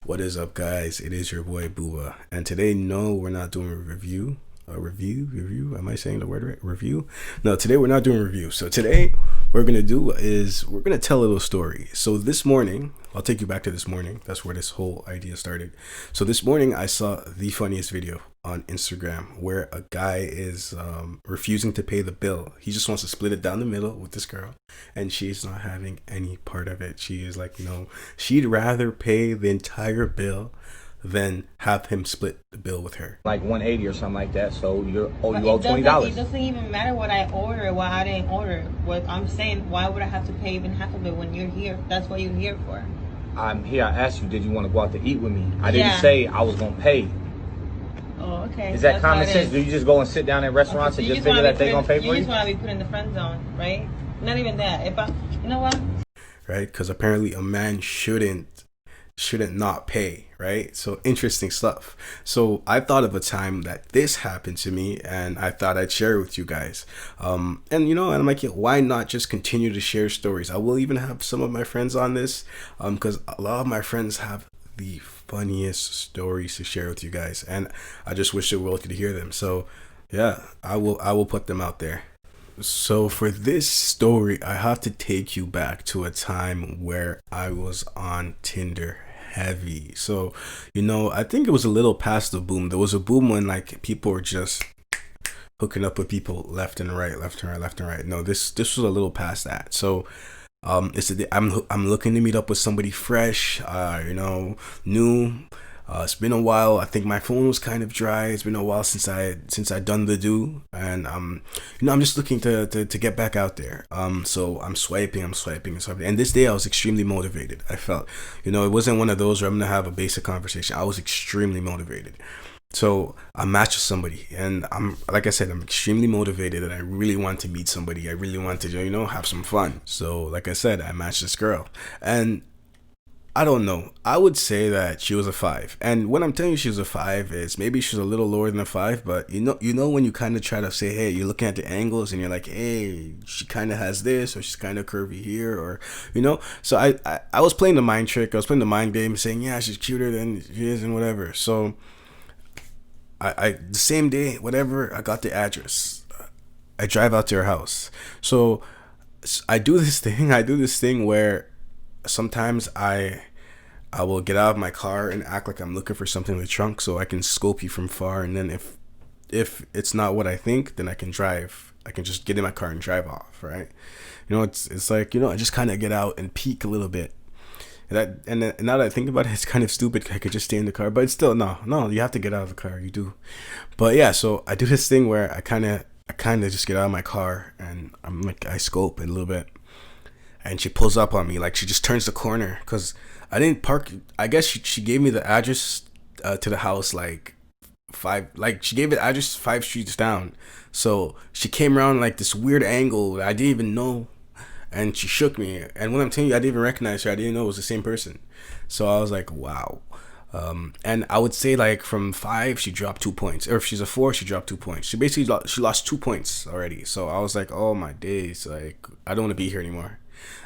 What is up, guys? It is your boy Booba, and today, no, we're not doing a review. A review. Am I saying the word right? Review? No, today we're not doing a review. So today, what we're gonna do is we're gonna tell a little story. So this morning, I'll take you back to this morning. That's where this whole idea started. So this morning, I saw the funniest video on Instagram where a guy is refusing to pay the bill. He just wants to split it down the middle with this girl, and she's not having any part of it. She is like, she'd rather pay the entire bill than have him split the bill with her. Like 180 or something like that. So you owe It $20. doesn't even matter what I order, what I didn't order. What I'm saying, why would I have to pay even half of it when you're here? That's what you're here for. I'm here. I asked you, did you want to go out to eat with me? I didn't Yeah. say I was gonna pay. Oh, okay. Is that That's common how it sense? is. Do you just go and sit down at restaurants Okay, and so just figure that they're gonna pay for you? you? Just want to be put in the friend zone, right? Not even that. You know what? Right? Because apparently a man shouldn't not pay, right? So interesting stuff. So I thought of a time that this happened to me, and I thought I'd share it with you guys. And I'm like, yeah, why not just continue to share stories? I will even have some of my friends on this, because a lot of my friends have the funniest stories to share with you guys, and I just wish the world could hear them. So yeah, I will put them out there. So for this story, I have to take you back to a time where I was on Tinder heavy. So, I think it was a little past the boom. There was a boom when like people were just hooking up with people left and right, left and right, left and right. No, this was a little past that. So I'm looking to meet up with somebody fresh, new. It's been a while. I think my phone was kind of dry. It's been a while since I done the do, and I'm just looking to get back out there. So I'm swiping, and this day I was extremely motivated. I felt, it wasn't one of those where I'm gonna have a basic conversation. I was extremely motivated. So I matched with somebody, and like I said, I'm extremely motivated, and I really want to meet somebody. I really want to, have some fun. So like I said, I matched this girl, and I don't know. I would say that she was a 5. And when I'm telling you she was a 5 is maybe she's a little lower than a 5, but you know when you kind of try to say, hey, you're looking at the angles and you're like, hey, she kind of has this, or she's kind of curvy here, or So I was playing the mind trick. I was playing the mind game, saying, yeah, she's cuter than she is and whatever. So I the same day, whatever, I got the address. I drive out to her house. So I do this thing where sometimes I will get out of my car and act like I'm looking for something in the trunk so I can scope you from far, and then if it's not what I think, then I can drive. I can just get in my car and drive off, right? It's like, I just kind of get out and peek a little bit. And then, now that I think about it, it's kind of stupid. I could just stay in the car, but it's still no, you have to get out of the car. You do. But yeah, so I do this thing where I kind of just get out of my car and I'm like, I scope a little bit. And she pulls up on me, like she just turns the corner because I didn't park. I guess she gave me the address to the house like she gave the address 5 streets down. So she came around like this weird angle that I didn't even know, and she shook me. And when I'm telling you, I didn't even recognize her. I didn't know it was the same person. So I was like, wow. And I would say like from 5, she dropped 2 points. Or if she's a 4, she dropped 2 points. She basically she lost 2 points already. So I was like, oh my days, like I don't want to be here anymore.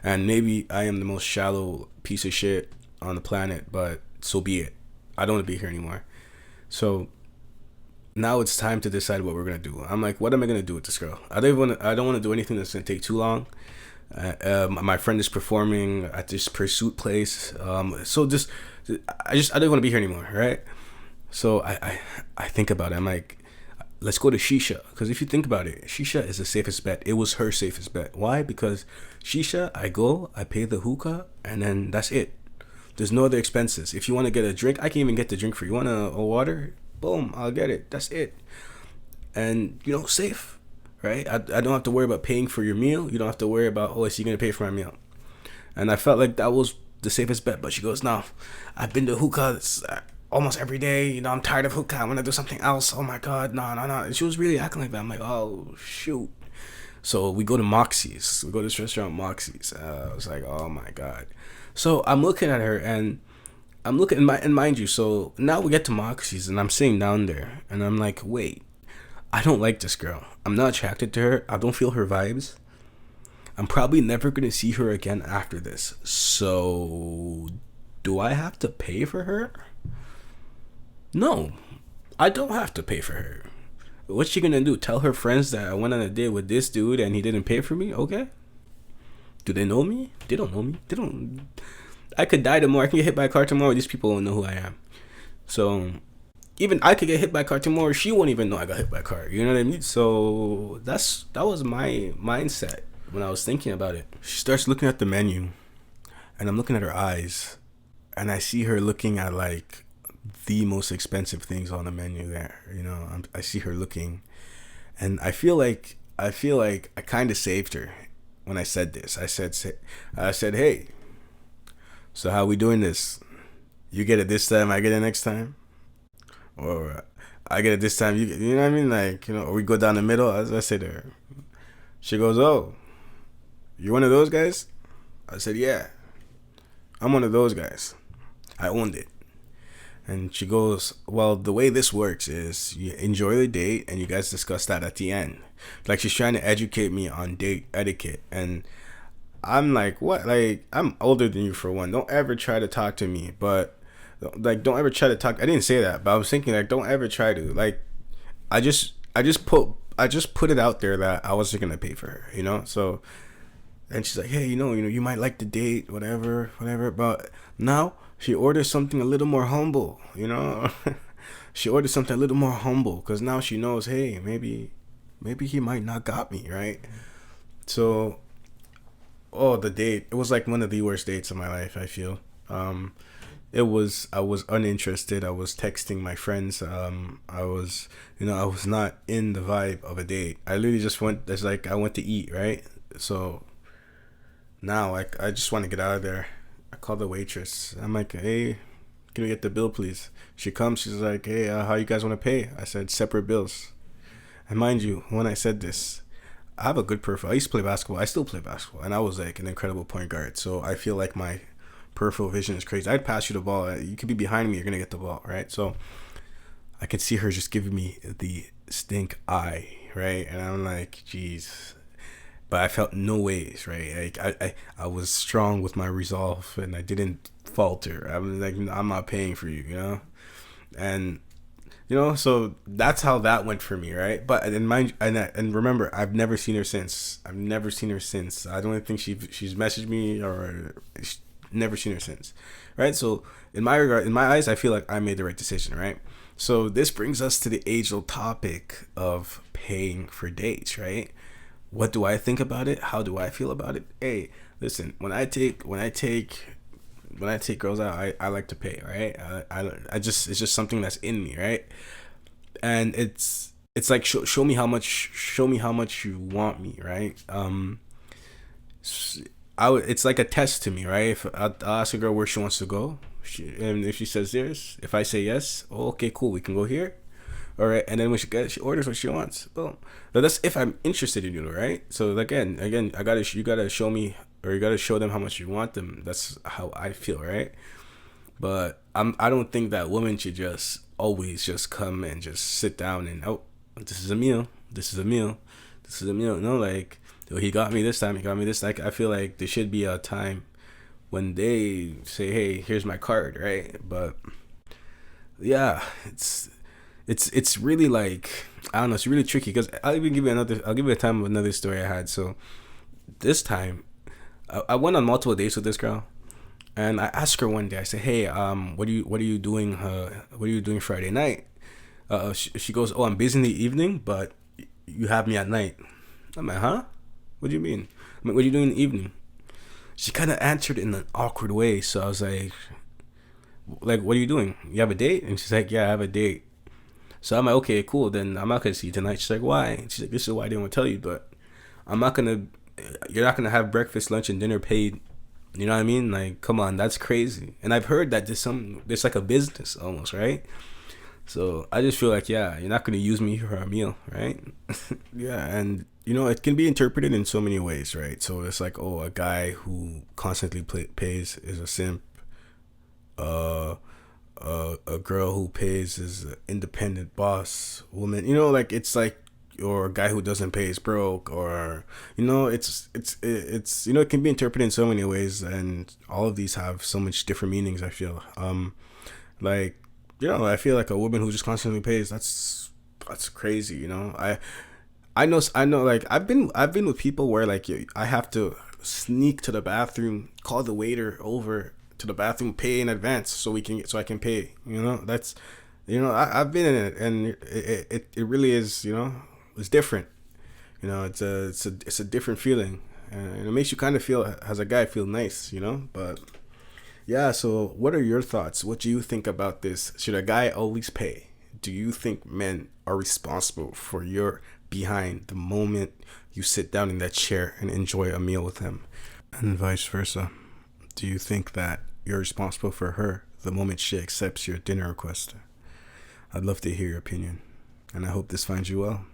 And maybe I am the most shallow piece of shit on the planet, but so be it. I don't want to be here anymore. So now it's time to decide what we're gonna do. I'm like, what am I gonna do with this girl? I don't want to do anything that's gonna take too long. My friend is performing at this Pursuit place. So I don't want to be here anymore, right? So I think about it. I'm like, let's go to Shisha, because if you think about it, Shisha is the safest bet. It was her safest bet. Why? Because Shisha, I pay the hookah, and then that's it. There's no other expenses. If you want to get a drink, I can even get the drink for you. You want a water? Boom, I'll get it. That's it. And safe, right? I don't have to worry about paying for your meal. You don't have to worry about, oh, is he gonna pay for my meal? And I felt like that was the safest bet. But she goes, no, I've been to hookah almost every day. I'm tired of hookah. I want to do something else. Oh my god, no. And she was really acting like that. I'm like, oh shoot. So we go to Moxie's. We go to this restaurant, Moxie's. I was like, oh my god. So I'm looking at her, and I'm looking, and mind you, so now we get to Moxie's, and I'm sitting down there, and I'm like, wait, I don't like this girl. I'm not attracted to her. I don't feel her vibes. I'm probably never gonna see her again after this. So Do I have to pay for her? No, I don't have to pay for her. What's she gonna do? Tell her friends that I went on a date with this dude and he didn't pay for me? Okay. Do they know me? They don't know me. They don't. I could die tomorrow. I can get hit by a car tomorrow. These people don't know who I am. So even I could get hit by a car tomorrow. She won't even know I got hit by a car. You know what I mean? So that was my mindset when I was thinking about it. She starts looking at the menu, and I'm looking at her eyes, and I see her looking at like the most expensive things on the menu there. You know, I see her looking, and I feel like I kind of saved her when I said this. I said, hey, so how we doing this? You get it this time, I get it next time, or I get it this time. You know what I mean? Like, you know, or we go down the middle. As I said to her, she goes, "Oh, you're one of those guys?" I said, "Yeah, I'm one of those guys. I owned it." And she goes, "Well, the way this works is you enjoy the date and you guys discuss that at the end." Like, she's trying to educate me on date etiquette. And I'm like, what? Like, I'm older than you for one. Don't ever try to talk to me. But, like, don't ever try to talk. I didn't say that, but I was thinking, like, don't ever try to. Like, I just put it out there that I wasn't going to pay for her, you know? So, and she's like, hey, you know, you might like the date, whatever. But now she orders something a little more humble, you know? She orders something a little more humble because now she knows, hey, maybe he might not got me, right? So, the date, it was like one of the worst dates of my life, I feel. I was uninterested. I was texting my friends. I was not in the vibe of a date. I literally just I went to eat, right? So now I just want to get out of there. I call the waitress. I'm like, hey, can we get the bill, please? She comes. She's like, hey, how you guys want to pay? I said, separate bills. And mind you, when I said this, I have a good peripheral. I used to play basketball. I still play basketball. And I was like an incredible point guard. So I feel like my peripheral vision is crazy. I'd pass you the ball. You could be behind me. You're going to get the ball, right? So I could see her just giving me the stink eye, right? And I'm like, geez. But I felt no ways, right? Like I was strong with my resolve and I didn't falter. I was like, I'm not paying for you, you know? And you know, so that's how that went for me, right? But and remember, I've never seen her since. I don't think she's messaged me or never seen her since, right? So in my eyes, I feel like I made the right decision, right? So this brings us to the age-old topic of paying for dates, right? What do I think about it? How do I feel about it? Hey, listen, when I take girls out, I like to pay, right? It's just something that's in me, right? And it's like show me how much you want me, right? It's like a test to me, right? If I'll ask a girl where she wants to go, and if she says this, if I say yes, okay, cool, we can go here. All right, and then when she orders what she wants. Boom. But that's if I'm interested in you, right? So again, you gotta show me, or you gotta show them how much you want them. That's how I feel, right? But I don't think that women should just always just come and just sit down and this is a meal. No, like, he got me this time. He got me this. Like, I feel like there should be a time when they say, hey, here's my card, right? But yeah, it's really like, I don't know, it's really tricky because I'll give you a time of another story I had. So this time I went on multiple dates with this girl, and I asked her one day, I said, hey, what are you doing Friday night? She goes, oh, I'm busy in the evening, but you have me at night. I'm like, huh? What do you mean? I'm like, what are you doing in the evening? She kind of answered in an awkward way, so I was like, what are you doing? You have a date? And she's like, yeah, I have a date. So I'm like, okay, cool, then I'm not going to see you tonight. She's like, why? She's like, this is why I didn't want to tell you, but you're not going to have breakfast, lunch, and dinner paid. You know what I mean? Like, come on, that's crazy. And I've heard that there's like a business almost, right? So I just feel like, yeah, you're not going to use me for a meal, right? Yeah, and, you know, it can be interpreted in so many ways, right? So it's like, oh, a guy who constantly pays is a simp. A girl who pays is an independent boss woman. You know, like, it's like or a guy who doesn't pay is broke, or it's it can be interpreted in so many ways, and all of these have so much different meanings. I feel like I feel like a woman who just constantly pays, that's crazy. I know like I've been with people where like I have to sneak to the bathroom, call the waiter over to the bathroom, pay in advance so I can pay. That's I've been in it, and it really is, it's different. It's a different feeling, and it makes you kind of feel, as a guy, feel nice. But yeah, so what are your thoughts? What do you think about this? Should a guy always pay? Do you think men are responsible for your behind the moment you sit down in that chair and enjoy a meal with him? And vice versa. Do you think that you're responsible for her the moment she accepts your dinner request? I'd love to hear your opinion, and I hope this finds you well.